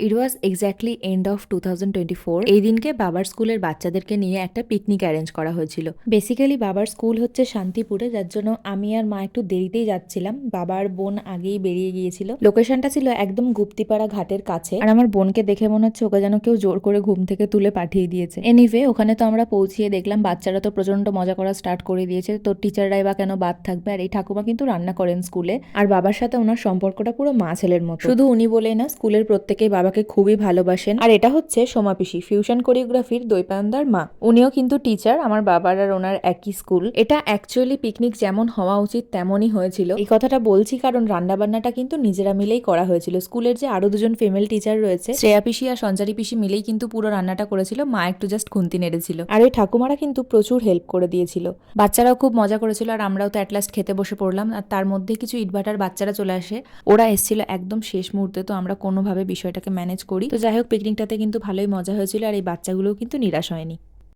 It was exactly end of 2024। এই দিনকে বাবার স্কুলের বাচ্চাদেরকে নিয়ে একটা পিকনিক অ্যারেঞ্জ করা হয়েছিল। বেসিক্যালি বাবার স্কুল হচ্ছে শান্তিপুরে, যার জন্য আমি আর মা একটু দেরিতেই যাচ্ছিলাম। বাবার বোন আগেই বেরিয়ে গিয়েছিল। লোকেশনটা ছিল একদম গুপ্তিপাড়া ঘাটের কাছে, আর আমার বোনকে দেখে মনে হচ্ছে ওকে যেন কেউ জোর করে ঘুম থেকে তুলে পাঠিয়ে দিয়েছে। এনিওয়ে, ওখানে তো আমরা পৌঁছিয়ে দেখলাম বাচ্চারা তো প্রচন্ড মজা করা স্টার্ট করে দিয়েছে। তো টিচাররাই বা কেন বাদ থাকবে, আর এই ঠাকুমা কিন্তু রান্না করেন স্কুলে, আর বাবার সাথে ওনার সম্পর্কটা পুরো মা ছেলের মতো। শুধু উনি বলেই না, স্কুলের প্রত্যেকেই বাবাকে খুবই ভালোবাসেন। আর এটা হচ্ছে সোমা পিসি, ফিউশন কোরিওগ্রাফির দৈপায়নদার মা। উনিও কিন্তু টিচার, আমার বাবার আর ওনার একই স্কুল। এটা অ্যাকচুয়ালি পিকনিক যেমন হওয়া উচিত তেমনই হয়েছিল। এই কথাটা বলছি কারণ রান্না বান্নাটা কিন্তু নিজেরা মিলেই করা হয়েছিল। স্কুলের যে আরো দুজন ফিমেল টিচার রয়েছে, শ্রেয়া পিসি আর সঞ্চারী পিসি মিলেই কিন্তু পুরো রান্নাটা করেছিল। মা একটু জাস্ট খুন্তি নেড়েছিল। আর ওই ঠাকুমারা কিন্তু প্রচুর হেল্প করে দিয়েছিল। বাচ্চারাও খুব মজা করেছিল, আর আমরাও তো অ্যাট লাস্ট খেতে বসে পড়লাম। আর তার মধ্যে কিছু ইটভাটার বাচ্চারা চলে আসে। ওরা এসেছিল একদম শেষ মুহূর্তে, তো আমরা কোনোভাবে বিষয়টাকে ম্যানেজ করি। তো যাই হোক, পিকনিকটাতে কিন্তু ভালোই মজা হয়েছিল, আর এই বাচ্চাগুলোও কিন্তু নিরাশ হয়নি।